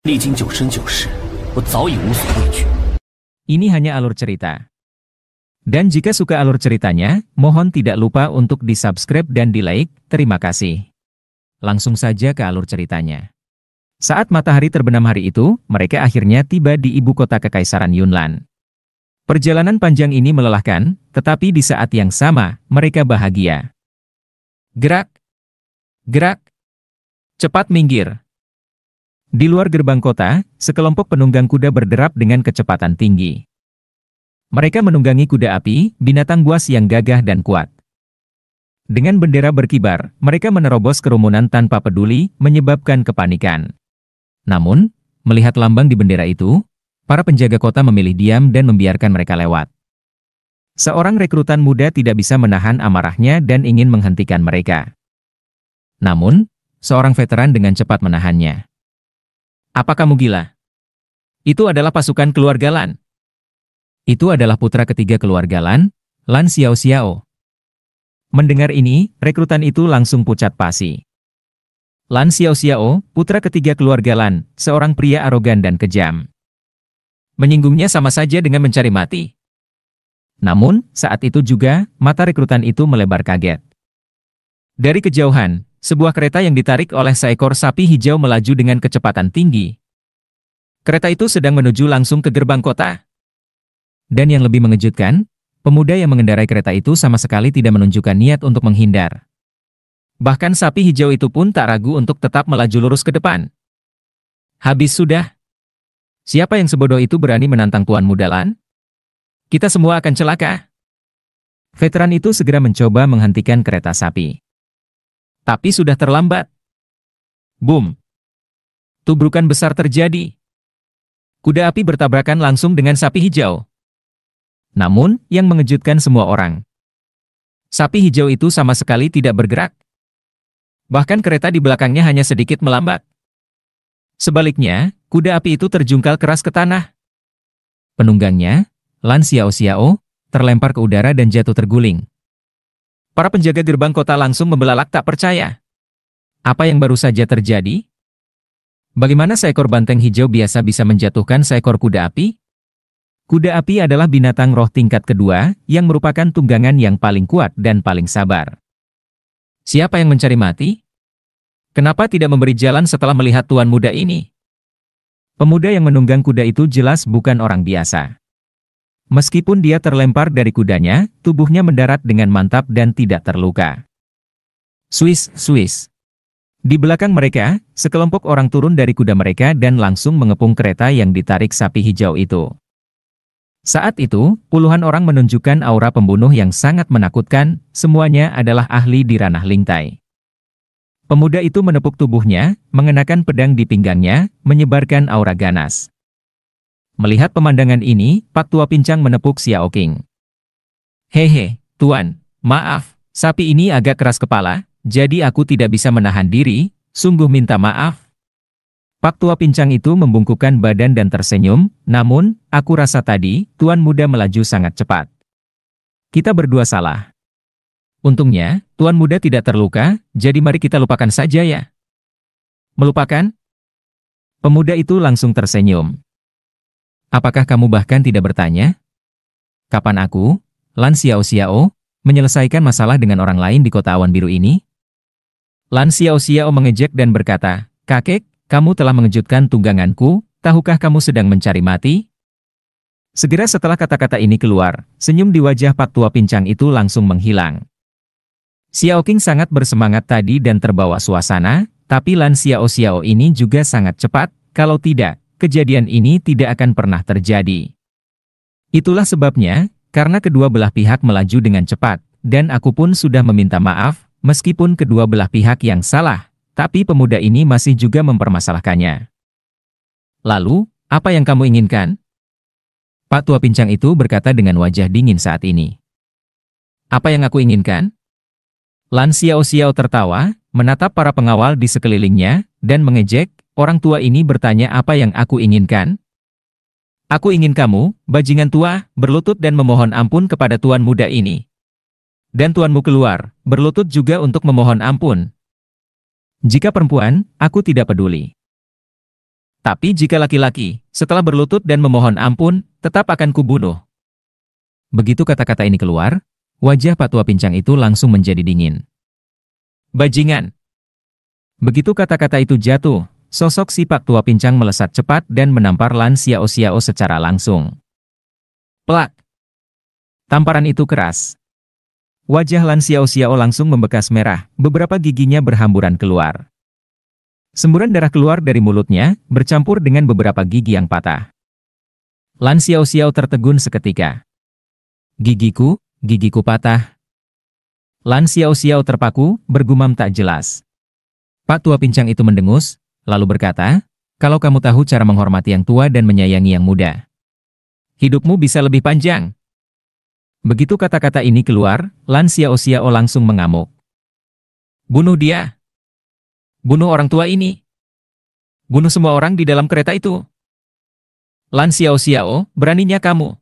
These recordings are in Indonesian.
历经九生九世，我早已无所畏惧。 Ini hanya alur cerita. Dan jika suka alur ceritanya, mohon tidak lupa untuk di-subscribe dan di-like, terima kasih. Langsung saja ke alur ceritanya. Saat matahari terbenam hari itu, mereka akhirnya tiba di ibu kota Kekaisaran Yunnan. Perjalanan panjang ini melelahkan, tetapi di saat yang sama, mereka bahagia. Gerak! Gerak! Cepat minggir! Di luar gerbang kota, sekelompok penunggang kuda berderap dengan kecepatan tinggi. Mereka menunggangi kuda api, binatang buas yang gagah dan kuat. Dengan bendera berkibar, mereka menerobos kerumunan tanpa peduli, menyebabkan kepanikan. Namun, melihat lambang di bendera itu, para penjaga kota memilih diam dan membiarkan mereka lewat. Seorang rekrutan muda tidak bisa menahan amarahnya dan ingin menghentikan mereka. Namun, seorang veteran dengan cepat menahannya. Apa kamu gila? Itu adalah pasukan keluarga Lan. Itu adalah putra ketiga keluarga Lan, Lan Xiao Xiao. Mendengar ini, rekrutan itu langsung pucat pasi. Lan Xiao Xiao, putra ketiga keluarga Lan, seorang pria arogan dan kejam. Menyinggungnya sama saja dengan mencari mati. Namun, saat itu juga, mata rekrutan itu melebar kaget. Dari kejauhan, sebuah kereta yang ditarik oleh seekor sapi hijau melaju dengan kecepatan tinggi. Kereta itu sedang menuju langsung ke gerbang kota. Dan yang lebih mengejutkan, pemuda yang mengendarai kereta itu sama sekali tidak menunjukkan niat untuk menghindar. Bahkan sapi hijau itu pun tak ragu untuk tetap melaju lurus ke depan. Habis sudah. Siapa yang sebodoh itu berani menantang Tuan Muda Lan? Kita semua akan celaka. Veteran itu segera mencoba menghentikan kereta sapi. Tapi sudah terlambat. Boom! Tubrukan besar terjadi. Kuda api bertabrakan langsung dengan sapi hijau. Namun, yang mengejutkan semua orang. Sapi hijau itu sama sekali tidak bergerak. Bahkan kereta di belakangnya hanya sedikit melambat. Sebaliknya, kuda api itu terjungkal keras ke tanah. Penunggangnya, Lan Xiao Xiao, terlempar ke udara dan jatuh terguling. Para penjaga gerbang kota langsung membelalak tak percaya. Apa yang baru saja terjadi? Bagaimana seekor banteng hijau biasa bisa menjatuhkan seekor kuda api? Kuda api adalah binatang roh tingkat kedua, yang merupakan tunggangan yang paling kuat dan paling sabar. Siapa yang mencari mati? Kenapa tidak memberi jalan setelah melihat tuan muda ini? Pemuda yang menunggang kuda itu jelas bukan orang biasa. Meskipun dia terlempar dari kudanya, tubuhnya mendarat dengan mantap dan tidak terluka. Swiss, Swiss. Di belakang mereka, sekelompok orang turun dari kuda mereka dan langsung mengepung kereta yang ditarik sapi hijau itu. Saat itu, puluhan orang menunjukkan aura pembunuh yang sangat menakutkan, semuanya adalah ahli di ranah lingtai. Pemuda itu menepuk tubuhnya, mengenakan pedang di pinggangnya, menyebarkan aura ganas. Melihat pemandangan ini, Pak Tua Pincang menepuk Xiao Qing. Hehe, Tuan, maaf, sapi ini agak keras kepala, jadi aku tidak bisa menahan diri, sungguh minta maaf. Pak Tua Pincang itu membungkukkan badan dan tersenyum, namun, aku rasa tadi, Tuan Muda melaju sangat cepat. Kita berdua salah. Untungnya, Tuan Muda tidak terluka, jadi mari kita lupakan saja ya. Melupakan? Pemuda itu langsung tersenyum. Apakah kamu bahkan tidak bertanya? Kapan aku, Lan Xiao Xiao, menyelesaikan masalah dengan orang lain di kota awan biru ini? Lan Xiao Xiao mengejek dan berkata, kakek, kamu telah mengejutkan tungganganku, tahukah kamu sedang mencari mati? Segera setelah kata-kata ini keluar, senyum di wajah Pak Tua Pincang itu langsung menghilang. Xiao Qing sangat bersemangat tadi dan terbawa suasana, tapi Lan Xiao Xiao ini juga sangat cepat, kalau tidak, kejadian ini tidak akan pernah terjadi. Itulah sebabnya, karena kedua belah pihak melaju dengan cepat, dan aku pun sudah meminta maaf, meskipun kedua belah pihak yang salah, tapi pemuda ini masih juga mempermasalahkannya. Lalu, apa yang kamu inginkan? Pak Tua Pincang itu berkata dengan wajah dingin saat ini. Apa yang aku inginkan? Lan Xiao Xiao tertawa, menatap para pengawal di sekelilingnya, dan mengejek, orang tua ini bertanya apa yang aku inginkan? Aku ingin kamu, bajingan tua, berlutut dan memohon ampun kepada tuan muda ini. Dan tuanmu keluar, berlutut juga untuk memohon ampun. Jika perempuan, aku tidak peduli. Tapi jika laki-laki, setelah berlutut dan memohon ampun, tetap akan kubunuh. Begitu kata-kata ini keluar, wajah Pak Tua Pincang itu langsung menjadi dingin. Bajingan! Begitu kata-kata itu jatuh, sosok si Pak Tua Pincang melesat cepat dan menampar Lan Xiao Xiao secara langsung. Plak! Tamparan itu keras. Wajah Lan Xiao Xiao langsung membekas merah, beberapa giginya berhamburan keluar. Semburan darah keluar dari mulutnya, bercampur dengan beberapa gigi yang patah. Lan Xiao Xiao tertegun seketika. Gigiku patah. Lan Xiao Xiao terpaku, bergumam tak jelas. Pak Tua Pincang itu mendengus, lalu berkata, kalau kamu tahu cara menghormati yang tua dan menyayangi yang muda, hidupmu bisa lebih panjang. Begitu kata-kata ini keluar, Lan Xiao Xiao langsung mengamuk. Bunuh dia. Bunuh orang tua ini. Bunuh semua orang di dalam kereta itu. Lan Xiao Xiao, beraninya kamu.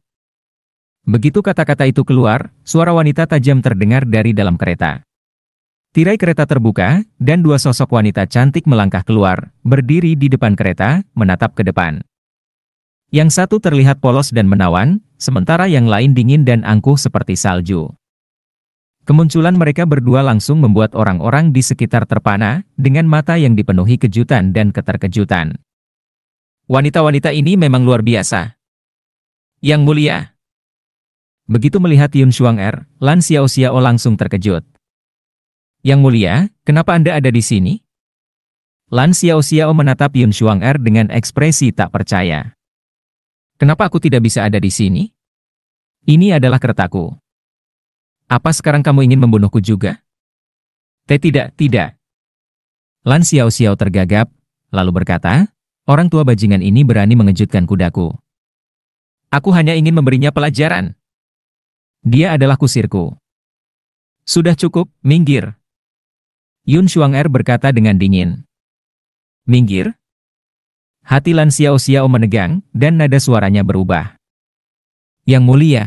Begitu kata-kata itu keluar, suara wanita tajam terdengar dari dalam kereta. Tirai kereta terbuka, dan dua sosok wanita cantik melangkah keluar, berdiri di depan kereta, menatap ke depan. Yang satu terlihat polos dan menawan, sementara yang lain dingin dan angkuh seperti salju. Kemunculan mereka berdua langsung membuat orang-orang di sekitar terpana, dengan mata yang dipenuhi kejutan dan keterkejutan. Wanita-wanita ini memang luar biasa. Yang mulia. Begitu melihat Yun Xuanger, Lan Xiao Xiao langsung terkejut. Yang mulia, kenapa Anda ada di sini? Lan Xiao Xiao menatap Yun Xuanger dengan ekspresi tak percaya. Kenapa aku tidak bisa ada di sini? Ini adalah keretaku. Apa sekarang kamu ingin membunuhku juga? Tidak. Lan Xiao Xiao tergagap, lalu berkata, orang tua bajingan ini berani mengejutkan kudaku. Aku hanya ingin memberinya pelajaran. Dia adalah kusirku. Sudah cukup, minggir. Yun Xuanger berkata dengan dingin. Minggir? Hati Lan Xiao Xiao menegang, dan nada suaranya berubah. Yang mulia.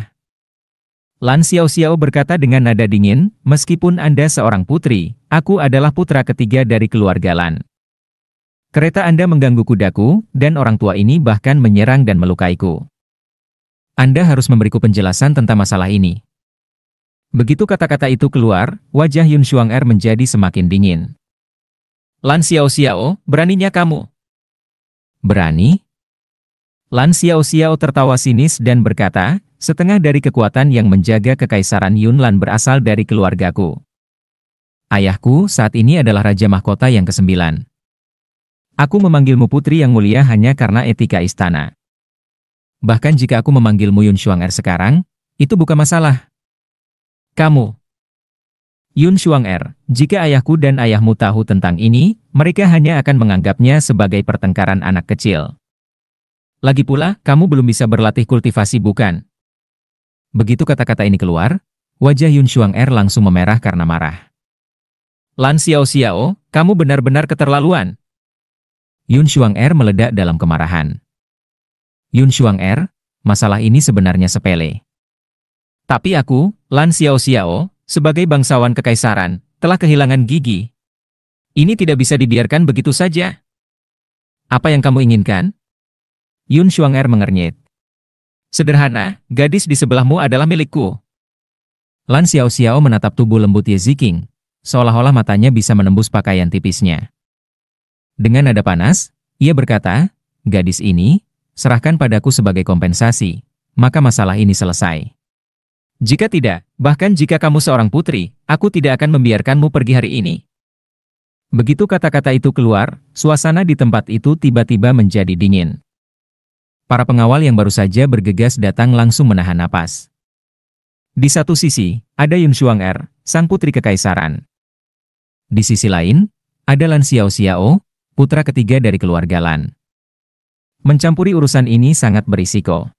Lan Xiao Xiao berkata dengan nada dingin, meskipun Anda seorang putri, aku adalah putra ketiga dari keluarga Lan. Kereta Anda mengganggu kudaku, dan orang tua ini bahkan menyerang dan melukaiku. Anda harus memberiku penjelasan tentang masalah ini. Begitu kata-kata itu keluar, wajah Yun Xuanger menjadi semakin dingin. Lan Xiao Xiao, beraninya kamu. Berani? Lan Xiao Xiao tertawa sinis dan berkata, setengah dari kekuatan yang menjaga kekaisaran Yunlan berasal dari keluargaku. Ayahku saat ini adalah Raja Mahkota yang ke-9. Aku memanggilmu putri yang mulia hanya karena etika istana. Bahkan jika aku memanggilmu Yun Xuanger sekarang, itu bukan masalah. Kamu. Yun Xuanger, jika ayahku dan ayahmu tahu tentang ini, mereka hanya akan menganggapnya sebagai pertengkaran anak kecil. Lagi pula, kamu belum bisa berlatih kultivasi bukan? Begitu kata-kata ini keluar, wajah Yun Xuanger langsung memerah karena marah. Lan Xiao Xiao, kamu benar-benar keterlaluan. Yun Xuanger meledak dalam kemarahan. Yun Xuanger, masalah ini sebenarnya sepele. Tapi aku, Lan Xiao Xiao, sebagai bangsawan kekaisaran, telah kehilangan gigi. Ini tidak bisa dibiarkan begitu saja. Apa yang kamu inginkan? Yun Xuanger mengernyit. Sederhana, gadis di sebelahmu adalah milikku. Lan Xiao Xiao menatap tubuh lembut Ye Ziking, seolah-olah matanya bisa menembus pakaian tipisnya. Dengan nada panas, ia berkata, gadis ini, serahkan padaku sebagai kompensasi, maka masalah ini selesai. Jika tidak, bahkan jika kamu seorang putri, aku tidak akan membiarkanmu pergi hari ini. Begitu kata-kata itu keluar, suasana di tempat itu tiba-tiba menjadi dingin. Para pengawal yang baru saja bergegas datang langsung menahan napas. Di satu sisi, ada Yun Xuanger, sang putri kekaisaran. Di sisi lain, ada Lan Xiao Xiao, putra ketiga dari keluarga Lan. Mencampuri urusan ini sangat berisiko.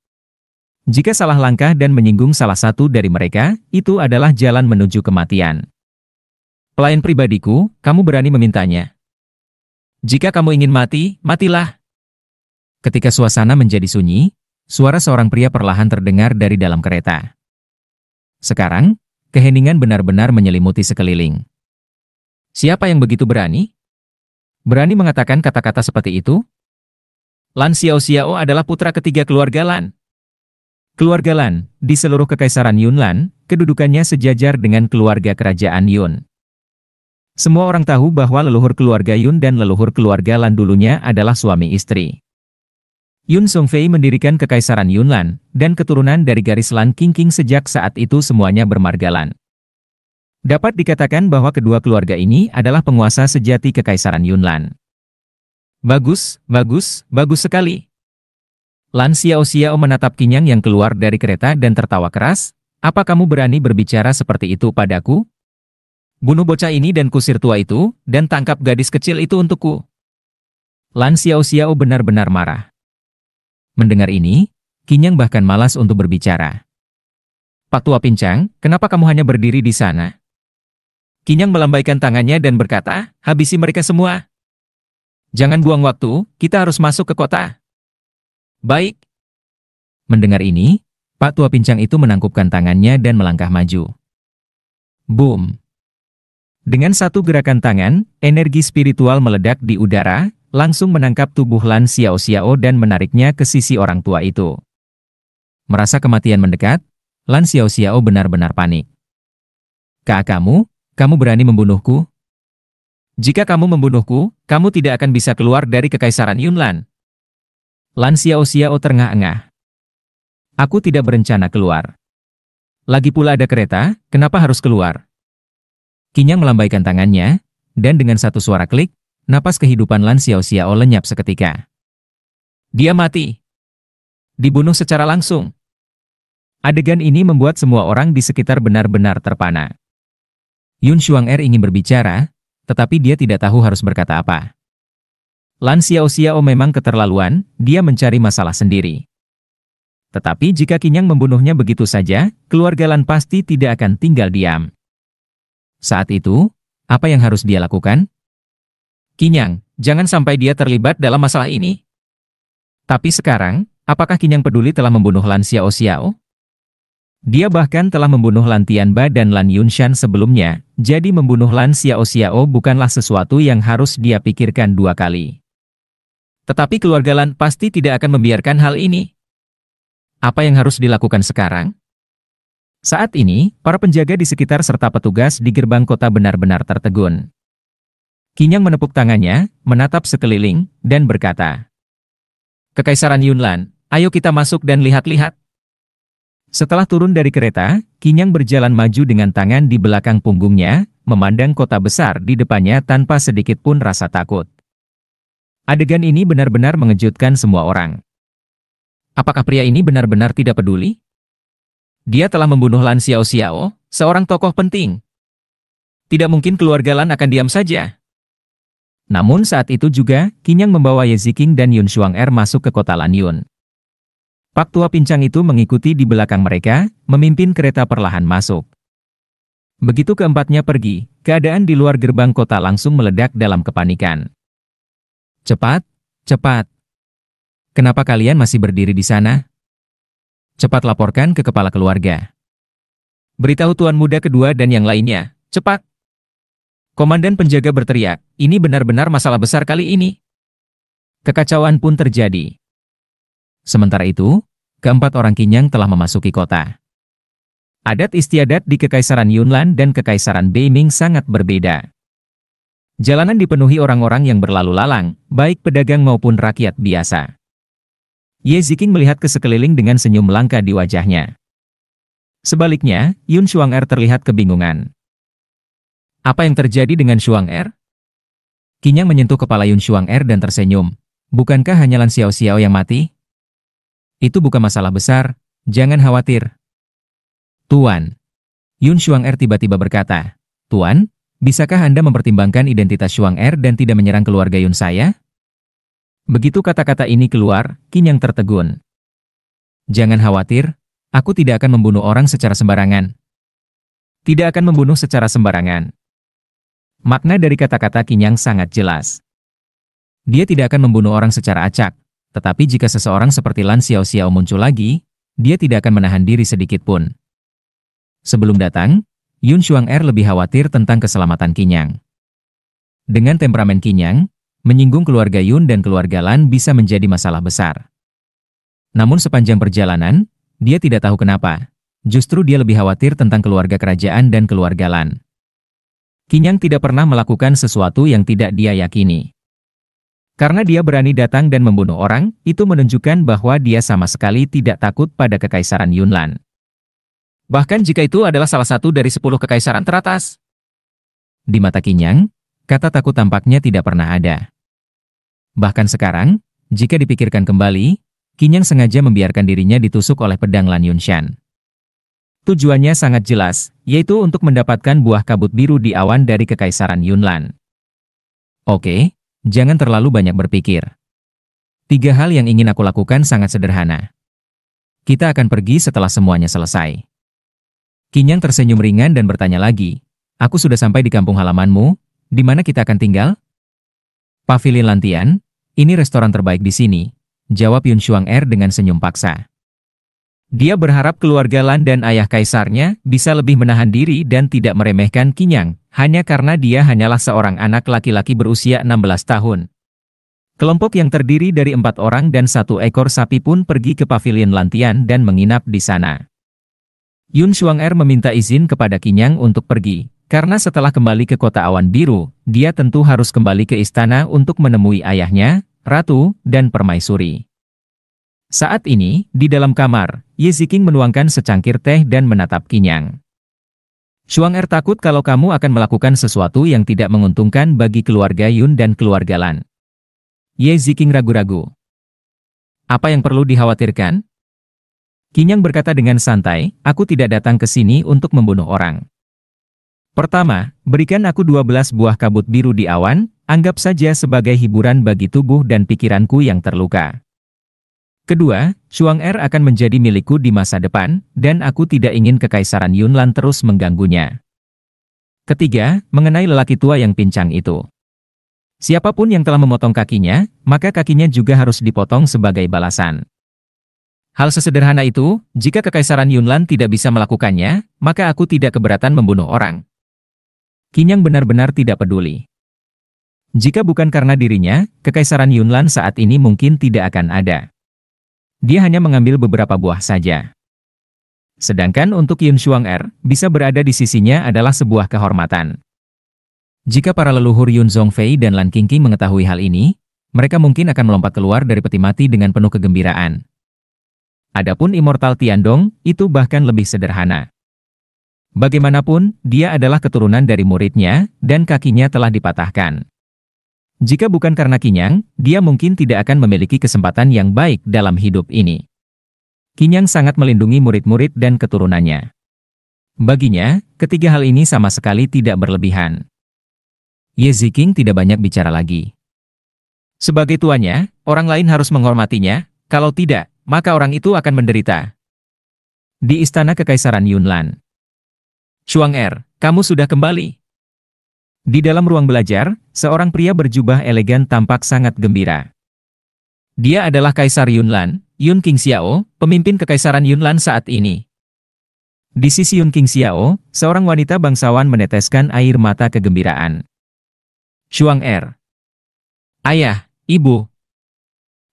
Jika salah langkah dan menyinggung salah satu dari mereka, itu adalah jalan menuju kematian. Pelayan pribadiku, kamu berani memintanya. Jika kamu ingin mati, matilah. Ketika suasana menjadi sunyi, suara seorang pria perlahan terdengar dari dalam kereta. Sekarang, keheningan benar-benar menyelimuti sekeliling. Siapa yang begitu berani? Berani mengatakan kata-kata seperti itu? Lan Xiaoxiao adalah putra ketiga keluarga Lan. Keluarga Lan, di seluruh Kekaisaran Yunnan, kedudukannya sejajar dengan keluarga kerajaan Yun. Semua orang tahu bahwa leluhur keluarga Yun dan leluhur keluarga Lan dulunya adalah suami istri. Yun Songfei mendirikan Kekaisaran Yunnan, dan keturunan dari garis Lan Qingqing sejak saat itu semuanya bermarga Lan. Dapat dikatakan bahwa kedua keluarga ini adalah penguasa sejati Kekaisaran Yunnan. Bagus, bagus, bagus sekali. Lan Xiaoxiao menatap Qinyang yang keluar dari kereta dan tertawa keras. Apa kamu berani berbicara seperti itu padaku? Bunuh bocah ini dan kusir tua itu, dan tangkap gadis kecil itu untukku. Lan Xiaoxiao benar-benar marah. Mendengar ini, Qinyang bahkan malas untuk berbicara. Pak Tua Pincang, kenapa kamu hanya berdiri di sana? Qinyang melambaikan tangannya dan berkata, habisi mereka semua. Jangan buang waktu, kita harus masuk ke kota. Baik. Mendengar ini, Pak Tua Pincang itu menangkupkan tangannya dan melangkah maju. Boom. Dengan satu gerakan tangan, energi spiritual meledak di udara, langsung menangkap tubuh Lan Xiaoxiao dan menariknya ke sisi orang tua itu. Merasa kematian mendekat, Lan Xiaoxiao benar-benar panik. Kamu berani membunuhku? Jika kamu membunuhku, kamu tidak akan bisa keluar dari Kekaisaran Yunnan. Lan Xiaoxiao terengah-engah. Aku tidak berencana keluar. Lagi pula ada kereta, kenapa harus keluar? Qinyang melambaikan tangannya, dan dengan satu suara klik, napas kehidupan Lan Xiaoxiao lenyap seketika. Dia mati. Dibunuh secara langsung. Adegan ini membuat semua orang di sekitar benar-benar terpana. Yun Xuanger ingin berbicara, tetapi dia tidak tahu harus berkata apa. Lan Xiaoxiao memang keterlaluan, dia mencari masalah sendiri. Tetapi jika Qinyang membunuhnya begitu saja, keluarga Lan pasti tidak akan tinggal diam. Saat itu, apa yang harus dia lakukan? Qinyang, jangan sampai dia terlibat dalam masalah ini. Tapi sekarang, apakah Qinyang peduli telah membunuh Lan Xiaoxiao? Dia bahkan telah membunuh Lan Tianba dan Lan Yunshan sebelumnya, jadi membunuh Lan Xiaoxiao bukanlah sesuatu yang harus dia pikirkan dua kali. Tetapi keluarga Lan pasti tidak akan membiarkan hal ini. Apa yang harus dilakukan sekarang? Saat ini, para penjaga di sekitar serta petugas di gerbang kota benar-benar tertegun. Qinyang menepuk tangannya, menatap sekeliling, dan berkata, Kekaisaran Yunnan, ayo kita masuk dan lihat-lihat. Setelah turun dari kereta, Qinyang berjalan maju dengan tangan di belakang punggungnya, memandang kota besar di depannya tanpa sedikit pun rasa takut. Adegan ini benar-benar mengejutkan semua orang. Apakah pria ini benar-benar tidak peduli? Dia telah membunuh Lan Xiaoxiao, seorang tokoh penting. Tidak mungkin keluarga Lan akan diam saja. Namun saat itu juga, Qinyang membawa Ye Ziqing dan Yun Xuanger masuk ke kota Lanyun. Pak Tua Pincang itu mengikuti di belakang mereka, memimpin kereta perlahan masuk. Begitu keempatnya pergi, keadaan di luar gerbang kota langsung meledak dalam kepanikan. Cepat, cepat. Kenapa kalian masih berdiri di sana? Cepat laporkan ke kepala keluarga. Beritahu tuan muda kedua dan yang lainnya, cepat. Komandan penjaga berteriak, ini benar-benar masalah besar kali ini. Kekacauan pun terjadi. Sementara itu, keempat orang Qinyang telah memasuki kota. Adat istiadat di Kekaisaran Yunnan dan Kekaisaran Beiming sangat berbeda. Jalanan dipenuhi orang-orang yang berlalu lalang, baik pedagang maupun rakyat biasa. Ye Ziqing melihat ke sekeliling dengan senyum langka di wajahnya. Sebaliknya, Yun Xuanger terlihat kebingungan. Apa yang terjadi dengan Xuanger? Qinyang menyentuh kepala Yun Xuanger dan tersenyum. Bukankah hanya Lan Xiaoxiao yang mati? Itu bukan masalah besar, jangan khawatir. Tuan. Yun Xuanger tiba-tiba berkata, Tuan, bisakah Anda mempertimbangkan identitas Xuanger dan tidak menyerang keluarga Yun saya? Begitu kata-kata ini keluar, Qinyang tertegun. Jangan khawatir, aku tidak akan membunuh orang secara sembarangan. Tidak akan membunuh secara sembarangan. Makna dari kata-kata Qinyang sangat jelas. Dia tidak akan membunuh orang secara acak, tetapi jika seseorang seperti Lan Xiaoxiao muncul lagi, dia tidak akan menahan diri sedikit pun. Sebelum datang, Yun Xuanger lebih khawatir tentang keselamatan Qinyang. Dengan temperamen Qinyang, menyinggung keluarga Yun dan keluarga Lan bisa menjadi masalah besar. Namun sepanjang perjalanan, dia tidak tahu kenapa. Justru dia lebih khawatir tentang keluarga kerajaan dan keluarga Lan. Qin Yang tidak pernah melakukan sesuatu yang tidak dia yakini. Karena dia berani datang dan membunuh orang, itu menunjukkan bahwa dia sama sekali tidak takut pada kekaisaran Yunnan. Bahkan jika itu adalah salah satu dari 10 kekaisaran teratas. Di mata Qin Yang, kata takut tampaknya tidak pernah ada. Bahkan sekarang, jika dipikirkan kembali, Qin Yang sengaja membiarkan dirinya ditusuk oleh pedang Lan Yunshan. Tujuannya sangat jelas, yaitu untuk mendapatkan buah kabut biru di awan dari kekaisaran Yunnan. Oke. Jangan terlalu banyak berpikir. 3 hal yang ingin aku lakukan sangat sederhana. Kita akan pergi setelah semuanya selesai. Qin Yang tersenyum ringan dan bertanya lagi, aku sudah sampai di kampung halamanmu, di mana kita akan tinggal? Pavilion Lantian, ini restoran terbaik di sini, jawab Yun Xuang-er dengan senyum paksa. Dia berharap keluarga Lan dan ayah kaisarnya bisa lebih menahan diri dan tidak meremehkan Qin Yang, hanya karena dia hanyalah seorang anak laki-laki berusia 16 tahun. Kelompok yang terdiri dari 4 orang dan 1 ekor sapi pun pergi ke Pavilion Lantian dan menginap di sana. Yun Xuang-er meminta izin kepada Qin Yang untuk pergi, karena setelah kembali ke kota awan biru, dia tentu harus kembali ke istana untuk menemui ayahnya, ratu, dan permaisuri. Saat ini, di dalam kamar, Ye Ziqing menuangkan secangkir teh dan menatap Qin Yang. Xuang-er takut kalau kamu akan melakukan sesuatu yang tidak menguntungkan bagi keluarga Yun dan keluarga Lan. Ye Ziqing ragu-ragu. Apa yang perlu dikhawatirkan? Qin Yang berkata dengan santai, aku tidak datang ke sini untuk membunuh orang. Pertama, berikan aku 12 buah kabut biru di awan, anggap saja sebagai hiburan bagi tubuh dan pikiranku yang terluka. Kedua, Xuang-er akan menjadi milikku di masa depan, dan aku tidak ingin kekaisaran Yunnan terus mengganggunya. Ketiga, mengenai lelaki tua yang pincang itu. Siapapun yang telah memotong kakinya, maka kakinya juga harus dipotong sebagai balasan. Hal sesederhana itu, jika kekaisaran Yunnan tidak bisa melakukannya, maka aku tidak keberatan membunuh orang. Qin Yang benar-benar tidak peduli. Jika bukan karena dirinya, kekaisaran Yunnan saat ini mungkin tidak akan ada. Dia hanya mengambil beberapa buah saja. Sedangkan untuk Yun Xuang-er, bisa berada di sisinya adalah sebuah kehormatan. Jika para leluhur Yun Zhongfei dan Lan Qingqing mengetahui hal ini, mereka mungkin akan melompat keluar dari peti mati dengan penuh kegembiraan. Adapun Immortal Tiandong, itu bahkan lebih sederhana. Bagaimanapun, dia adalah keturunan dari muridnya, dan kakinya telah dipatahkan. Jika bukan karena Qin Yang, dia mungkin tidak akan memiliki kesempatan yang baik dalam hidup ini. Qin Yang sangat melindungi murid-murid dan keturunannya. Baginya, ketiga hal ini sama sekali tidak berlebihan. Ye Ziqing tidak banyak bicara lagi. Sebagai tuannya, orang lain harus menghormatinya, kalau tidak, maka orang itu akan menderita. Di istana kekaisaran Yunnan. Xuang-er, kamu sudah kembali. Di dalam ruang belajar, seorang pria berjubah elegan tampak sangat gembira. Dia adalah Kaisar Yunnan, Yun Qingxiao, pemimpin kekaisaran Yunnan saat ini. Di sisi Yun Qingxiao, seorang wanita bangsawan meneteskan air mata kegembiraan. Xuang-er. Ayah, ibu.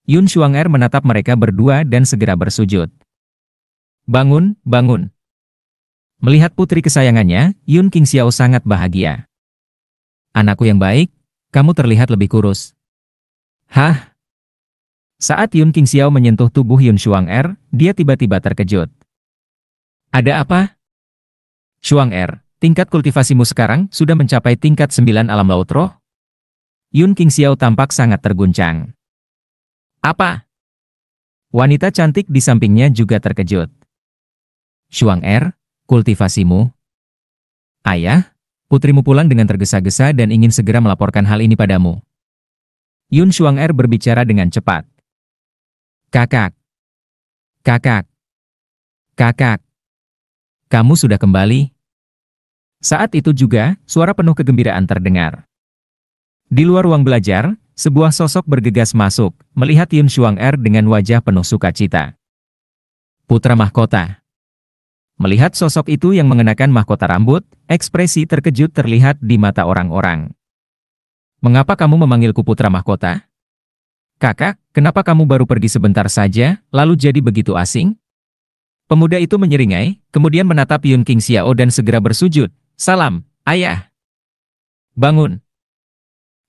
Yun Xuang-er menatap mereka berdua dan segera bersujud. Bangun, bangun. Melihat putri kesayangannya, Yun Qingxiao sangat bahagia. Anakku yang baik, kamu terlihat lebih kurus. Hah? Saat Yun Qingxiao menyentuh tubuh Yun Xuang-er, dia tiba-tiba terkejut. Ada apa? Xuang-er, tingkat kultivasimu sekarang sudah mencapai tingkat 9 alam laut roh? Yun Qingxiao tampak sangat terguncang. Apa? Wanita cantik di sampingnya juga terkejut. Xuang-er, kultivasimu? Ayah? Putrimu pulang dengan tergesa-gesa dan ingin segera melaporkan hal ini padamu. Yun Xuang-er berbicara dengan cepat. Kakak. Kakak. Kakak. Kamu sudah kembali? Saat itu juga, suara penuh kegembiraan terdengar. Di luar ruang belajar, sebuah sosok bergegas masuk, melihat Yun Xuang-er dengan wajah penuh sukacita. Putra mahkota. Melihat sosok itu yang mengenakan mahkota rambut, ekspresi terkejut terlihat di mata orang-orang. Mengapa kamu memanggilku putra mahkota? Kakak, kenapa kamu baru pergi sebentar saja, lalu jadi begitu asing? Pemuda itu menyeringai, kemudian menatap Yun King Xiao dan segera bersujud. Salam, ayah. Bangun.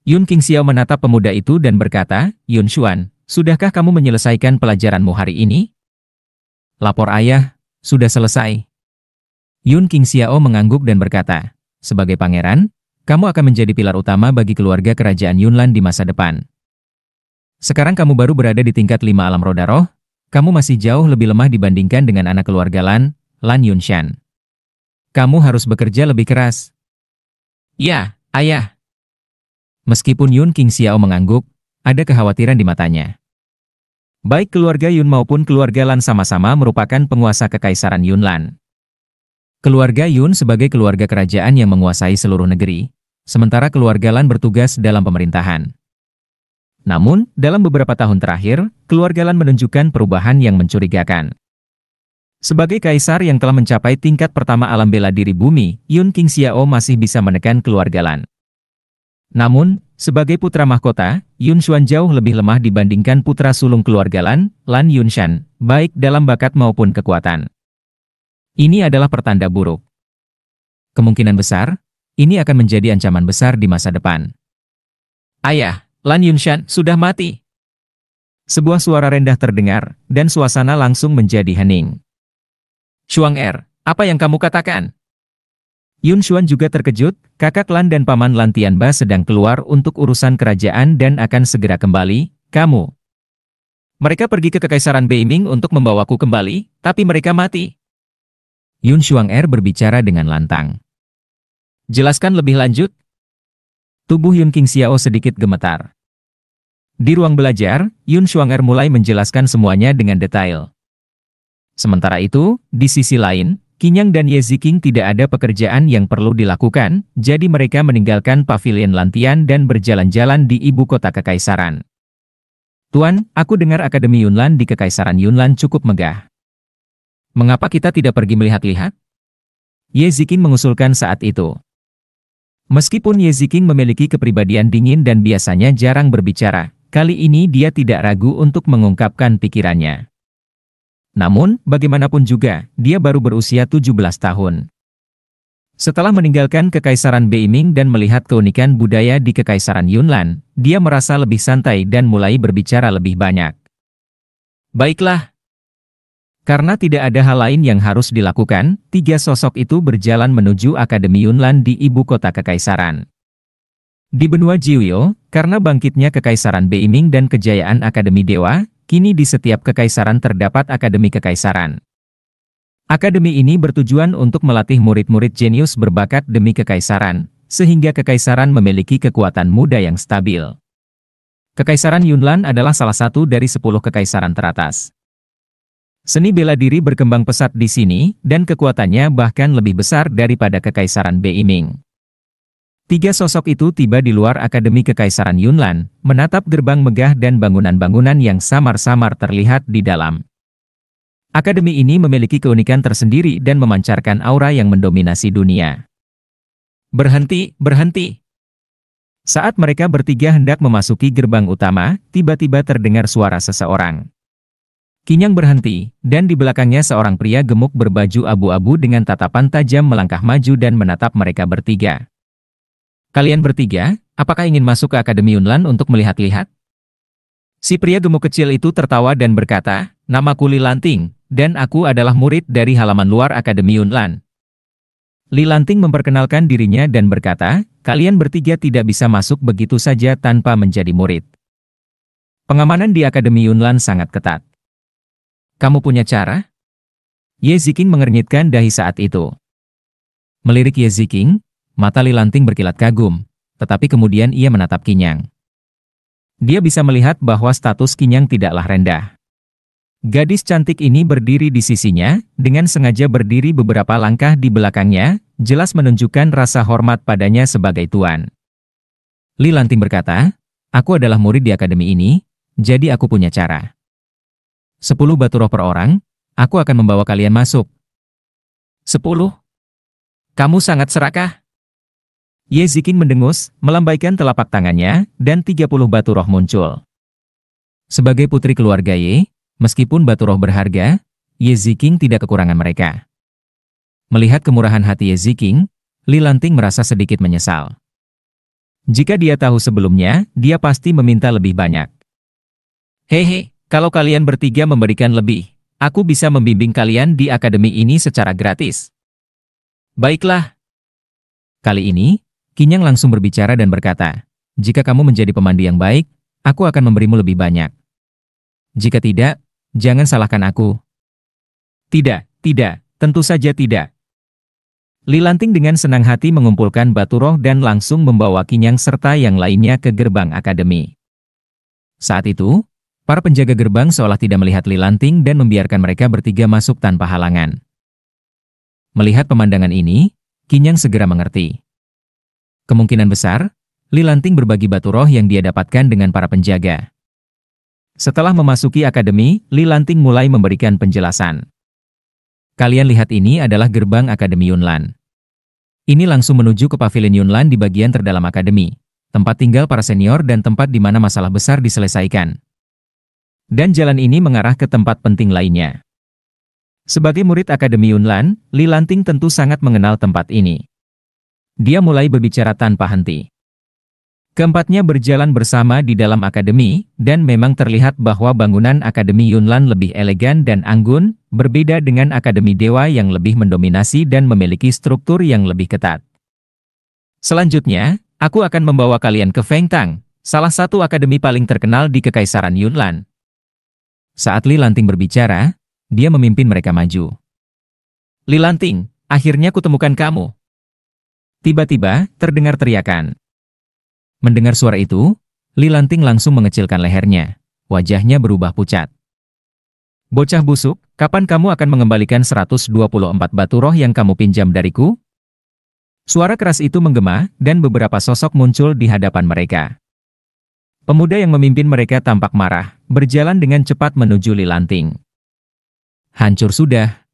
Yun King Xiao menatap pemuda itu dan berkata, Yun Xuan, sudahkah kamu menyelesaikan pelajaranmu hari ini? Lapor ayah, sudah selesai. Yun King Xiao mengangguk dan berkata, sebagai pangeran, kamu akan menjadi pilar utama bagi keluarga kerajaan Yunlan di masa depan. Sekarang kamu baru berada di tingkat 5 alam roda roh, kamu masih jauh lebih lemah dibandingkan dengan anak keluarga Lan Yunshan. Kamu harus bekerja lebih keras. Ya, ayah. Meskipun Yun King Xiao mengangguk, ada kekhawatiran di matanya. Baik keluarga Yun maupun keluarga Lan sama-sama merupakan penguasa kekaisaran Yunlan. Keluarga Yun sebagai keluarga kerajaan yang menguasai seluruh negeri, sementara keluarga Lan bertugas dalam pemerintahan. Namun, dalam beberapa tahun terakhir, keluarga Lan menunjukkan perubahan yang mencurigakan. Sebagai kaisar yang telah mencapai tingkat pertama alam bela diri bumi, Yun King Xiao masih bisa menekan keluarga Lan. Namun, sebagai putra mahkota, Yun Xuan jauh lebih lemah dibandingkan putra sulung keluarga Lan Yunshan, baik dalam bakat maupun kekuatan. Ini adalah pertanda buruk. Kemungkinan besar, ini akan menjadi ancaman besar di masa depan. Ayah, Lan Yunshan sudah mati. Sebuah suara rendah terdengar, dan suasana langsung menjadi hening. Xuang apa yang kamu katakan? Yun Xuan juga terkejut, kakak Lan dan paman Lan Tianba sedang keluar untuk urusan kerajaan dan akan segera kembali, kamu. Mereka pergi ke Kekaisaran Beiming untuk membawaku kembali, tapi mereka mati. Yun Xuan berbicara dengan lantang. Jelaskan lebih lanjut. Tubuh Yun King Xiao sedikit gemetar. Di ruang belajar, Yun Xuan mulai menjelaskan semuanya dengan detail. Sementara itu, di sisi lain, Qinyang dan Ye Ziqing tidak ada pekerjaan yang perlu dilakukan, jadi mereka meninggalkan pavilion Lantian dan berjalan-jalan di ibu kota kekaisaran. Tuan, aku dengar Akademi Yunlan di Kekaisaran Yunlan cukup megah. Mengapa kita tidak pergi melihat-lihat? Ye Ziqing mengusulkan saat itu. Meskipun Ye Ziqing memiliki kepribadian dingin dan biasanya jarang berbicara, kali ini dia tidak ragu untuk mengungkapkan pikirannya. Namun, bagaimanapun juga, dia baru berusia 17 tahun. Setelah meninggalkan Kekaisaran Beiming dan melihat keunikan budaya di Kekaisaran Yunlan, dia merasa lebih santai dan mulai berbicara lebih banyak. Baiklah. Karena tidak ada hal lain yang harus dilakukan, tiga sosok itu berjalan menuju Akademi Yunlan di ibu kota Kekaisaran. Di benua Jiuyo, karena bangkitnya Kekaisaran Beiming dan kejayaan Akademi Dewa, kini di setiap kekaisaran terdapat Akademi Kekaisaran. Akademi ini bertujuan untuk melatih murid-murid jenius berbakat demi kekaisaran, sehingga kekaisaran memiliki kekuatan muda yang stabil. Kekaisaran Yunlan adalah salah satu dari 10 kekaisaran teratas. Seni bela diri berkembang pesat di sini, dan kekuatannya bahkan lebih besar daripada Kekaisaran Beiming. Tiga sosok itu tiba di luar Akademi Kekaisaran Yunlan, menatap gerbang megah dan bangunan-bangunan yang samar-samar terlihat di dalam. Akademi ini memiliki keunikan tersendiri dan memancarkan aura yang mendominasi dunia. Berhenti, berhenti. Saat mereka bertiga hendak memasuki gerbang utama, tiba-tiba terdengar suara seseorang. Qinyang berhenti, dan di belakangnya seorang pria gemuk berbaju abu-abu dengan tatapan tajam melangkah maju dan menatap mereka bertiga. Kalian bertiga, apakah ingin masuk ke Akademi Yunlan untuk melihat-lihat? Si pria gemuk kecil itu tertawa dan berkata, namaku Li Lanting, dan aku adalah murid dari halaman luar Akademi Yunlan. Li Lanting memperkenalkan dirinya dan berkata, kalian bertiga tidak bisa masuk begitu saja tanpa menjadi murid. Pengamanan di Akademi Yunlan sangat ketat. Kamu punya cara? Ye Ziqing mengernyitkan dahi saat itu. Melirik Ye Ziqing, mata Li Lanting berkilat kagum, tetapi kemudian ia menatap Qinyang. Dia bisa melihat bahwa status Qinyang tidaklah rendah. Gadis cantik ini berdiri di sisinya, dengan sengaja berdiri beberapa langkah di belakangnya, jelas menunjukkan rasa hormat padanya sebagai tuan. Li Lanting berkata, aku adalah murid di akademi ini, jadi aku punya cara. 10 batu roh per orang, aku akan membawa kalian masuk. 10? Kamu sangat serakah. Ye Ziking mendengus, melambaikan telapak tangannya, dan 30 batu roh muncul. Sebagai putri keluarga Ye, meskipun batu roh berharga, Ye Ziking tidak kekurangan mereka. Melihat kemurahan hati Ye Ziking, Li Lanting merasa sedikit menyesal. Jika dia tahu sebelumnya, dia pasti meminta lebih banyak. Hehe, kalau kalian bertiga memberikan lebih, aku bisa membimbing kalian di akademi ini secara gratis. Baiklah. Kali ini, Qinyang langsung berbicara dan berkata, jika kamu menjadi pemandu yang baik, aku akan memberimu lebih banyak. Jika tidak, jangan salahkan aku. Tidak, tentu saja tidak. Li Lanting dengan senang hati mengumpulkan batu roh dan langsung membawa Qinyang serta yang lainnya ke gerbang akademi. Saat itu, para penjaga gerbang seolah tidak melihat Li Lanting dan membiarkan mereka bertiga masuk tanpa halangan. Melihat pemandangan ini, Qinyang segera mengerti. Kemungkinan besar, Li Lanting berbagi batu roh yang dia dapatkan dengan para penjaga. Setelah memasuki akademi, Li Lanting mulai memberikan penjelasan. Kalian lihat ini adalah gerbang Akademi Yunlan. Ini langsung menuju ke pavilion Yunlan di bagian terdalam akademi, tempat tinggal para senior dan tempat di mana masalah besar diselesaikan. Dan jalan ini mengarah ke tempat penting lainnya. Sebagai murid Akademi Yunlan, Li Lanting tentu sangat mengenal tempat ini. Dia mulai berbicara tanpa henti. Keempatnya berjalan bersama di dalam akademi, dan memang terlihat bahwa bangunan Akademi Yunlan lebih elegan dan anggun, berbeda dengan Akademi Dewa yang lebih mendominasi dan memiliki struktur yang lebih ketat. Selanjutnya, aku akan membawa kalian ke Fengtang, salah satu akademi paling terkenal di Kekaisaran Yunlan. Saat Li Lanting berbicara, dia memimpin mereka maju. Li Lanting, akhirnya kutemukan kamu. Tiba-tiba, terdengar teriakan. Mendengar suara itu, Li Lanting langsung mengecilkan lehernya. Wajahnya berubah pucat. Bocah busuk, kapan kamu akan mengembalikan 124 batu roh yang kamu pinjam dariku? Suara keras itu menggema, dan beberapa sosok muncul di hadapan mereka. Pemuda yang memimpin mereka tampak marah, berjalan dengan cepat menuju Li Lanting. Hancur sudah.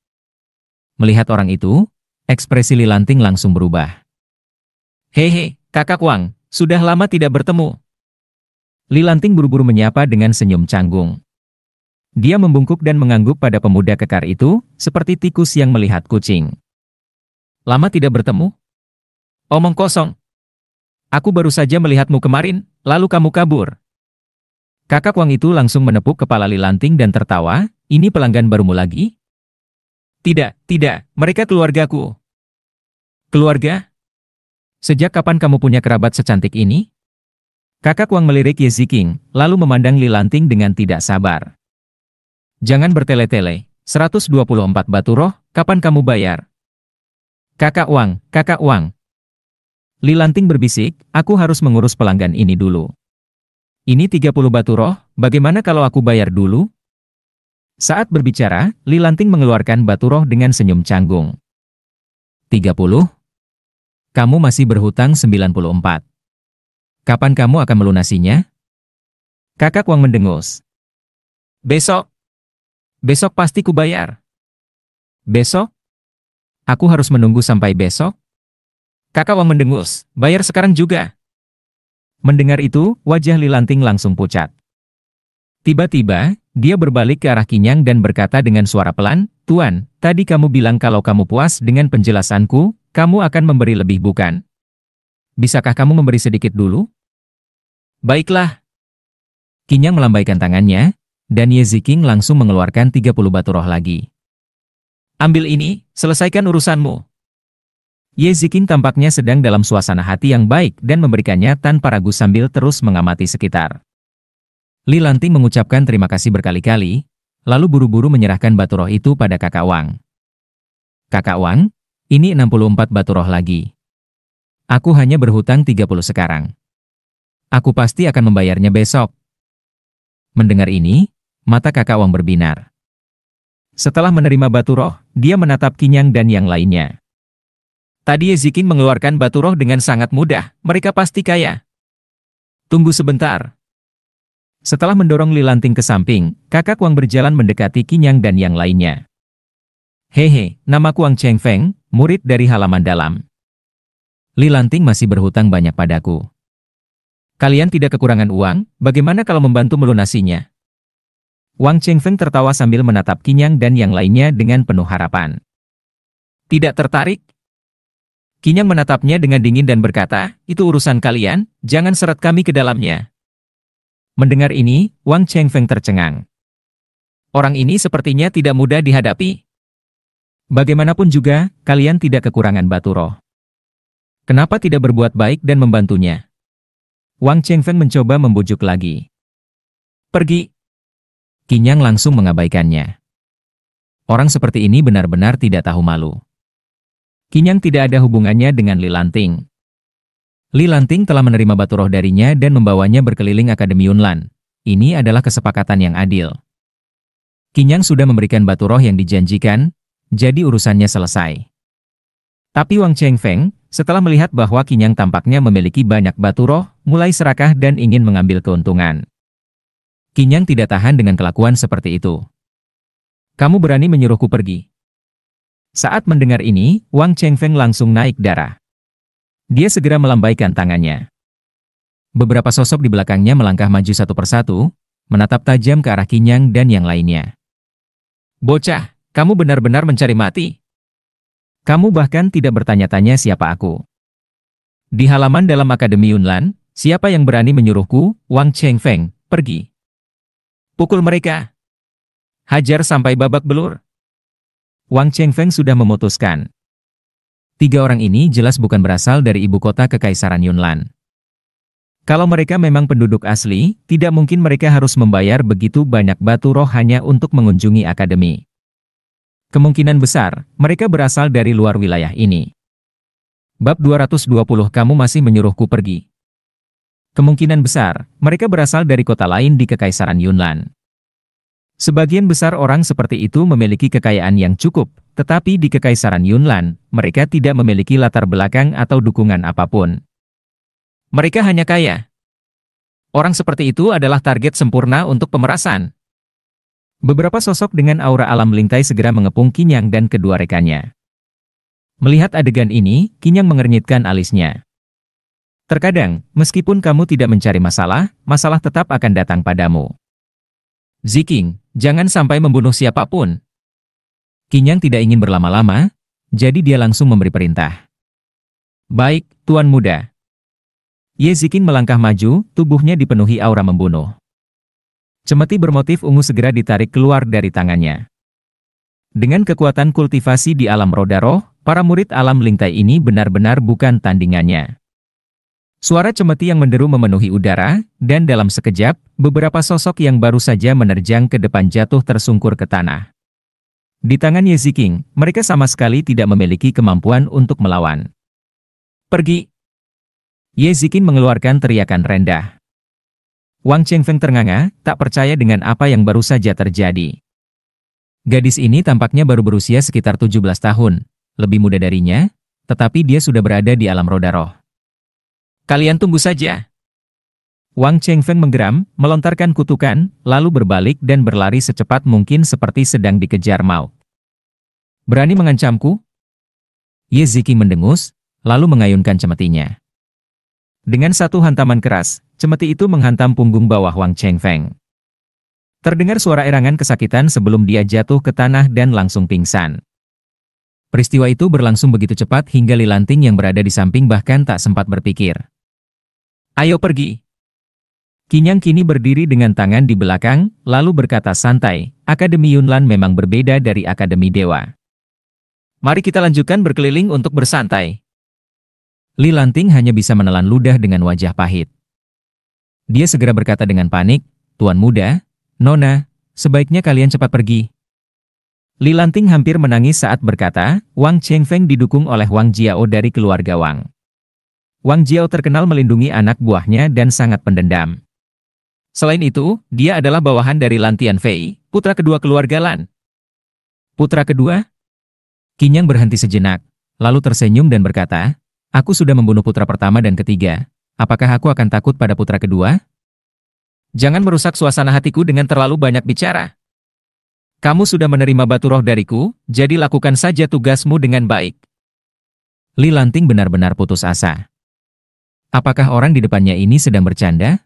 Melihat orang itu, ekspresi Li Lanting langsung berubah. Hehe, kakak Wang, sudah lama tidak bertemu. Li Lanting buru-buru menyapa dengan senyum canggung. Dia membungkuk dan mengangguk pada pemuda kekar itu, seperti tikus yang melihat kucing. Lama tidak bertemu? Omong kosong. Aku baru saja melihatmu kemarin, lalu kamu kabur. Kakak Wang itu langsung menepuk kepala Li Lanting dan tertawa, ini pelanggan barumu lagi? Tidak, mereka keluargaku. Keluarga? Sejak kapan kamu punya kerabat secantik ini? Kakak Wang melirik Ye Ziking, lalu memandang Li Lanting dengan tidak sabar. Jangan bertele-tele, 124 batu roh, kapan kamu bayar? Kakak Wang. Li Lanting berbisik, aku harus mengurus pelanggan ini dulu. Ini 30 batu roh, bagaimana kalau aku bayar dulu? Saat berbicara, Li Lanting mengeluarkan batu roh dengan senyum canggung. 30? Kamu masih berhutang 94. Kapan kamu akan melunasinya? Kakak Wang mendengus. Besok. Besok pasti ku bayar. Besok? Aku harus menunggu sampai besok? Kakak Wang mendengus, bayar sekarang juga. Mendengar itu, wajah Li Lanting langsung pucat. Tiba-tiba, dia berbalik ke arah Qinyang dan berkata dengan suara pelan, Tuan, tadi kamu bilang kalau kamu puas dengan penjelasanku, kamu akan memberi lebih bukan? Bisakah kamu memberi sedikit dulu? Baiklah. Qinyang melambaikan tangannya, dan Ye Ziking langsung mengeluarkan 30 batu roh lagi. Ambil ini, selesaikan urusanmu. Ye Ziking tampaknya sedang dalam suasana hati yang baik dan memberikannya tanpa ragu sambil terus mengamati sekitar. Li Lanting mengucapkan terima kasih berkali-kali, lalu buru-buru menyerahkan batu roh itu pada kakak Wang. Kakak Wang, ini 64 batu roh lagi. Aku hanya berhutang 30 sekarang. Aku pasti akan membayarnya besok. Mendengar ini, mata kakak Wang berbinar. Setelah menerima batu roh, dia menatap Qinyang dan yang lainnya. Tadi Ye Ziking mengeluarkan batu roh dengan sangat mudah, mereka pasti kaya. Tunggu sebentar. Setelah mendorong Li Lanting ke samping, kakak Wang berjalan mendekati Qinyang dan yang lainnya. Hehe, namaku Wang Chengfeng, murid dari halaman dalam. Li Lanting masih berhutang banyak padaku. Kalian tidak kekurangan uang, bagaimana kalau membantu melunasinya? Wang Chengfeng tertawa sambil menatap Qinyang dan yang lainnya dengan penuh harapan. Tidak tertarik? Qinyang menatapnya dengan dingin dan berkata, itu urusan kalian, jangan seret kami ke dalamnya. Mendengar ini, Wang Chengfeng tercengang. Orang ini sepertinya tidak mudah dihadapi. Bagaimanapun juga, kalian tidak kekurangan batu roh. Kenapa tidak berbuat baik dan membantunya? Wang Chengfeng mencoba membujuk lagi. Pergi. Qinyang langsung mengabaikannya. Orang seperti ini benar-benar tidak tahu malu. Qinyang tidak ada hubungannya dengan Li Lanting. Li Lanting telah menerima batu roh darinya dan membawanya berkeliling Akademi Yunlan. Ini adalah kesepakatan yang adil. Qinyang sudah memberikan batu roh yang dijanjikan, jadi urusannya selesai. Tapi Wang Chengfeng, setelah melihat bahwa Qinyang tampaknya memiliki banyak batu roh, mulai serakah dan ingin mengambil keuntungan. Qinyang tidak tahan dengan kelakuan seperti itu. Kamu berani menyuruhku pergi? Saat mendengar ini, Wang Chengfeng langsung naik darah. Dia segera melambaikan tangannya. Beberapa sosok di belakangnya melangkah maju satu persatu, menatap tajam ke arah Qinyang dan yang lainnya. Bocah, kamu benar-benar mencari mati. Kamu bahkan tidak bertanya-tanya siapa aku. Di halaman dalam Akademi Yunlan, siapa yang berani menyuruhku, Wang Chengfeng, pergi. Pukul mereka. Hajar sampai babak belur. Wang Chengfeng sudah memutuskan. 3 orang ini jelas bukan berasal dari ibu kota Kekaisaran Yunlan. Kalau mereka memang penduduk asli, tidak mungkin mereka harus membayar begitu banyak batu roh hanya untuk mengunjungi akademi. Kemungkinan besar, mereka berasal dari luar wilayah ini. Bab 220 kamu masih menyuruhku pergi. Kemungkinan besar, mereka berasal dari kota lain di Kekaisaran Yunlan. Sebagian besar orang seperti itu memiliki kekayaan yang cukup, tetapi di Kekaisaran Yunlan, mereka tidak memiliki latar belakang atau dukungan apapun. Mereka hanya kaya. Orang seperti itu adalah target sempurna untuk pemerasan. Beberapa sosok dengan aura alam melintai segera mengepung Qinyang dan kedua rekannya. Melihat adegan ini, Qinyang mengernyitkan alisnya. Terkadang, meskipun kamu tidak mencari masalah, masalah tetap akan datang padamu. Ziking, jangan sampai membunuh siapapun. Qinyang tidak ingin berlama-lama, jadi dia langsung memberi perintah. Baik, Tuan Muda. Ye Ziking melangkah maju, tubuhnya dipenuhi aura membunuh. Cemeti bermotif ungu segera ditarik keluar dari tangannya. Dengan kekuatan kultivasi di alam roda roh, para murid alam lintai ini benar-benar bukan tandingannya. Suara cemeti yang menderu memenuhi udara, dan dalam sekejap, beberapa sosok yang baru saja menerjang ke depan jatuh tersungkur ke tanah. Di tangan Ye Ziking, mereka sama sekali tidak memiliki kemampuan untuk melawan. Pergi! Ye Ziking mengeluarkan teriakan rendah. Wang Chengfeng ternganga, tak percaya dengan apa yang baru saja terjadi. Gadis ini tampaknya baru berusia sekitar 17 tahun, lebih muda darinya, tetapi dia sudah berada di alam roda roh. Kalian tunggu saja. Wang Chengfeng menggeram, melontarkan kutukan, lalu berbalik dan berlari secepat mungkin seperti sedang dikejar maut. Berani mengancamku? Ye Ziking mendengus, lalu mengayunkan cemetinya. Dengan satu hantaman keras, cemeti itu menghantam punggung bawah Wang Chengfeng. Terdengar suara erangan kesakitan sebelum dia jatuh ke tanah dan langsung pingsan. Peristiwa itu berlangsung begitu cepat hingga Li Lanting yang berada di samping bahkan tak sempat berpikir. Ayo pergi. Qinyang kini berdiri dengan tangan di belakang, lalu berkata santai, Akademi Yunlan memang berbeda dari Akademi Dewa. Mari kita lanjutkan berkeliling untuk bersantai. Li Lanting hanya bisa menelan ludah dengan wajah pahit. Dia segera berkata dengan panik, Tuan Muda, Nona, sebaiknya kalian cepat pergi. Li Lanting hampir menangis saat berkata, Wang Chengfeng didukung oleh Wang Jiao dari keluarga Wang. Wang Jiao terkenal melindungi anak buahnya dan sangat pendendam. Selain itu, dia adalah bawahan dari Lan Tianfei, putra kedua keluarga Lan. Putra kedua? Qinyang berhenti sejenak, lalu tersenyum dan berkata, aku sudah membunuh putra pertama dan ketiga, apakah aku akan takut pada putra kedua? Jangan merusak suasana hatiku dengan terlalu banyak bicara. Kamu sudah menerima batu roh dariku, jadi lakukan saja tugasmu dengan baik. Li Lanting benar-benar putus asa. Apakah orang di depannya ini sedang bercanda?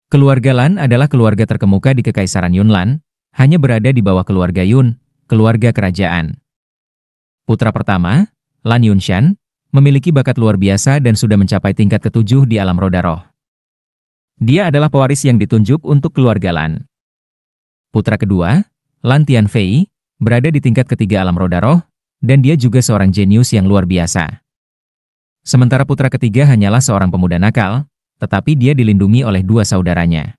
Keluarga Lan adalah keluarga terkemuka di Kekaisaran Yunnan, hanya berada di bawah keluarga Yun, keluarga kerajaan. Putra pertama, Lan Yunshan, memiliki bakat luar biasa dan sudah mencapai tingkat ke-7 di alam roda roh. Dia adalah pewaris yang ditunjuk untuk keluarga Lan. Putra kedua, Lan Tianfei, berada di tingkat ketiga alam roda roh, dan dia juga seorang jenius yang luar biasa. Sementara putra ketiga hanyalah seorang pemuda nakal, tetapi dia dilindungi oleh dua saudaranya.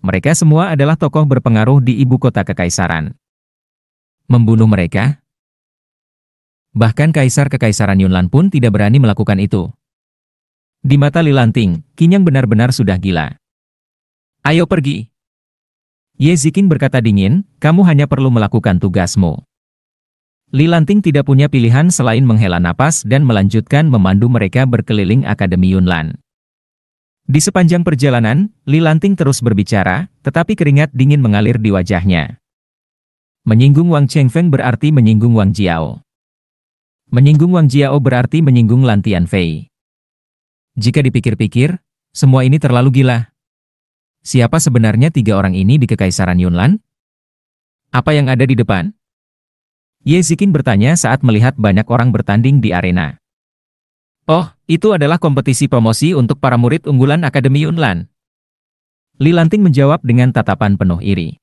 Mereka semua adalah tokoh berpengaruh di ibu kota kekaisaran. Membunuh mereka? Bahkan kaisar kekaisaran Yunnan pun tidak berani melakukan itu. Di mata Li Lanting, Qinyang benar-benar sudah gila. Ayo pergi. Ye Ziqing berkata dingin, kamu hanya perlu melakukan tugasmu. Li Lanting tidak punya pilihan selain menghela napas dan melanjutkan memandu mereka berkeliling Akademi Yunnan. Di sepanjang perjalanan, Li Lanting terus berbicara, tetapi keringat dingin mengalir di wajahnya. Menyinggung Wang Chengfeng berarti menyinggung Wang Jiao. Menyinggung Wang Jiao berarti menyinggung Lan Tianfei. Jika dipikir-pikir, semua ini terlalu gila. Siapa sebenarnya tiga orang ini di Kekaisaran Yunnan? Apa yang ada di depan? Ye Ziqing bertanya saat melihat banyak orang bertanding di arena. Oh, itu adalah kompetisi promosi untuk para murid unggulan Akademi Yunnan. Li Lanting menjawab dengan tatapan penuh iri.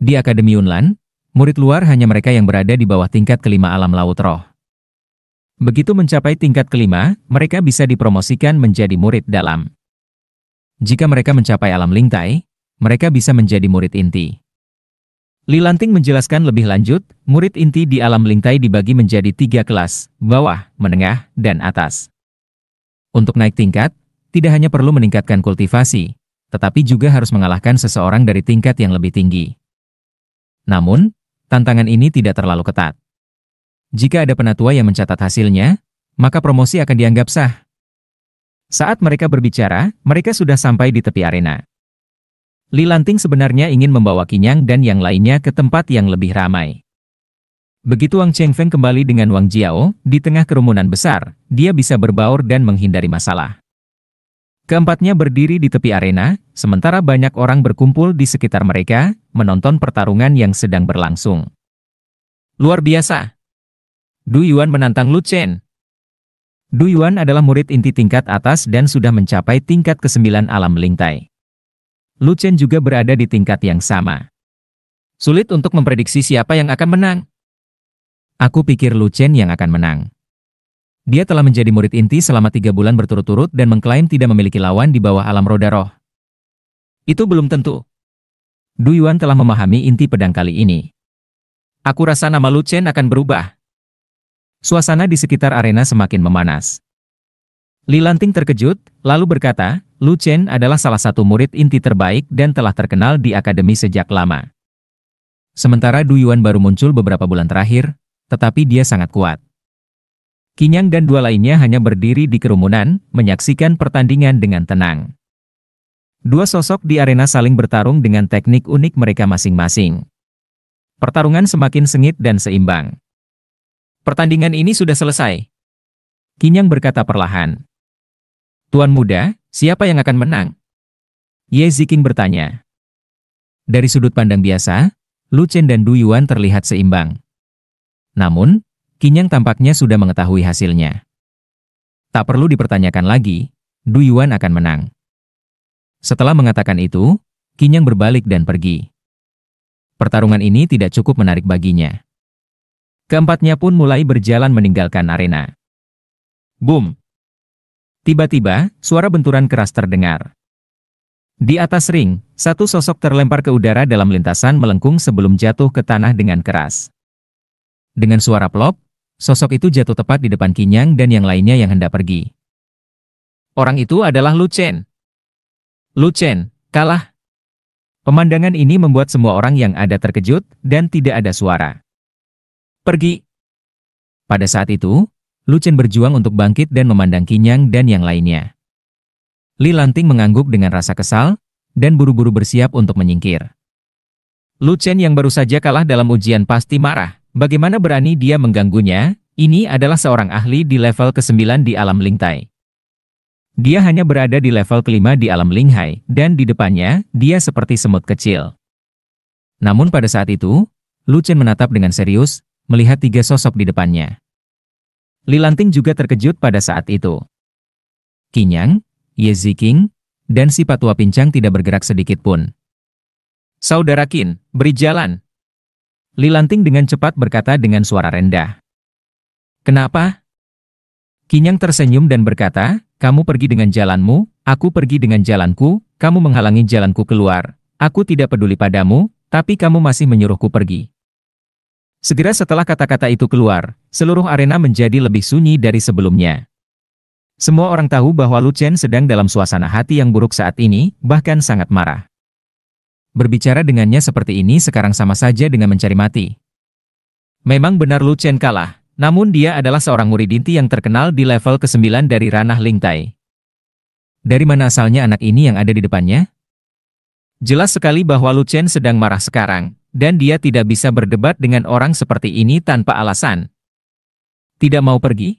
Di Akademi Yunnan, murid luar hanya mereka yang berada di bawah tingkat kelima alam laut roh. Begitu mencapai tingkat kelima, mereka bisa dipromosikan menjadi murid dalam. Jika mereka mencapai alam lingtai, mereka bisa menjadi murid inti. Li Lanting menjelaskan lebih lanjut, murid inti di alam lingtai dibagi menjadi 3 kelas, bawah, menengah, dan atas. Untuk naik tingkat, tidak hanya perlu meningkatkan kultivasi, tetapi juga harus mengalahkan seseorang dari tingkat yang lebih tinggi. Namun, tantangan ini tidak terlalu ketat. Jika ada penatua yang mencatat hasilnya, maka promosi akan dianggap sah. Saat mereka berbicara, mereka sudah sampai di tepi arena. Li Lanting sebenarnya ingin membawa Qinyang dan yang lainnya ke tempat yang lebih ramai. Begitu Wang Chengfeng kembali dengan Wang Jiao, di tengah kerumunan besar, dia bisa berbaur dan menghindari masalah. Keempatnya berdiri di tepi arena, sementara banyak orang berkumpul di sekitar mereka, menonton pertarungan yang sedang berlangsung. Luar biasa! Du Yuan menantang Lu Chen. Du Yuan adalah murid inti tingkat atas dan sudah mencapai tingkat ke-9 alam lingtai. Lu Chen juga berada di tingkat yang sama. Sulit untuk memprediksi siapa yang akan menang. Aku pikir Lu Chen yang akan menang. Dia telah menjadi murid inti selama 3 bulan berturut-turut dan mengklaim tidak memiliki lawan di bawah alam roda roh. Itu belum tentu. Du Yuan telah memahami inti pedang kali ini. Aku rasa nama Lu Chen akan berubah. Suasana di sekitar arena semakin memanas. Li Lanting terkejut, lalu berkata, Lu Chen adalah salah satu murid inti terbaik dan telah terkenal di akademi sejak lama. Sementara Du Yuan baru muncul beberapa bulan terakhir, tetapi dia sangat kuat. Qinyang dan dua lainnya hanya berdiri di kerumunan, menyaksikan pertandingan dengan tenang. Dua sosok di arena saling bertarung dengan teknik unik mereka masing-masing. Pertarungan semakin sengit dan seimbang. Pertandingan ini sudah selesai. Qinyang berkata perlahan. Tuan muda, siapa yang akan menang? Ye Ziqing bertanya. Dari sudut pandang biasa, Lu Chen dan Du Yuan terlihat seimbang. Namun, Qinyang tampaknya sudah mengetahui hasilnya. Tak perlu dipertanyakan lagi, Du Yuan akan menang. Setelah mengatakan itu, Qinyang berbalik dan pergi. Pertarungan ini tidak cukup menarik baginya. Keempatnya pun mulai berjalan meninggalkan arena. Boom! Tiba-tiba, suara benturan keras terdengar. Di atas ring, satu sosok terlempar ke udara dalam lintasan melengkung sebelum jatuh ke tanah dengan keras. Dengan suara plop, sosok itu jatuh tepat di depan Qinyang dan yang lainnya yang hendak pergi. Orang itu adalah Lu Chen. Lu Chen, kalah. Pemandangan ini membuat semua orang yang ada terkejut dan tidak ada suara. Pergi. Pada saat itu, Lu Chen berjuang untuk bangkit dan memandang Qinyang dan yang lainnya. Li Lanting mengangguk dengan rasa kesal, dan buru-buru bersiap untuk menyingkir. Lu Chen yang baru saja kalah dalam ujian pasti marah. Bagaimana berani dia mengganggunya? Ini adalah seorang ahli di level ke-9 di alam Lingtai. Dia hanya berada di level ke-5 di alam Linghai, dan di depannya, dia seperti semut kecil. Namun pada saat itu, Lu Chen menatap dengan serius, melihat 3 sosok di depannya. Li Lanting juga terkejut pada saat itu. Qinyang, Ye Ziking, dan si patua pincang tidak bergerak sedikit pun. Saudara Qin, beri jalan. Li Lanting dengan cepat berkata dengan suara rendah. Kenapa? Qinyang tersenyum dan berkata, kamu pergi dengan jalanmu, aku pergi dengan jalanku, kamu menghalangi jalanku keluar. Aku tidak peduli padamu, tapi kamu masih menyuruhku pergi. Segera setelah kata-kata itu keluar, seluruh arena menjadi lebih sunyi dari sebelumnya. Semua orang tahu bahwa Lu Chen sedang dalam suasana hati yang buruk saat ini, bahkan sangat marah. Berbicara dengannya seperti ini sekarang sama saja dengan mencari mati. Memang benar Lu Chen kalah, namun dia adalah seorang murid inti yang terkenal di level ke-9 dari ranah Lingtai. Dari mana asalnya anak ini yang ada di depannya? Jelas sekali bahwa Lu Chen sedang marah sekarang. Dan dia tidak bisa berdebat dengan orang seperti ini tanpa alasan. Tidak mau pergi?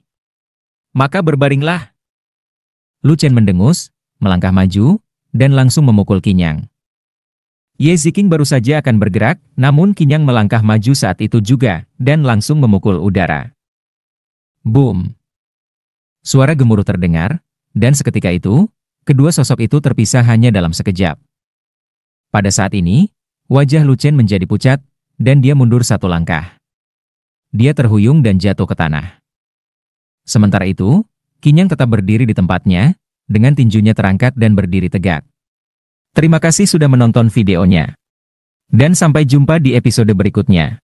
Maka berbaringlah. Lu Chen mendengus, melangkah maju, dan langsung memukul Qinyang. Ye Ziking baru saja akan bergerak, namun Qinyang melangkah maju saat itu juga, dan langsung memukul udara. Boom! Suara gemuruh terdengar, dan seketika itu, kedua sosok itu terpisah hanya dalam sekejap. Pada saat ini, wajah Lu Chen menjadi pucat, dan dia mundur 1 langkah. Dia terhuyung dan jatuh ke tanah. Sementara itu, Qinyang tetap berdiri di tempatnya, dengan tinjunya terangkat dan berdiri tegak. Terima kasih sudah menonton videonya. Dan sampai jumpa di episode berikutnya.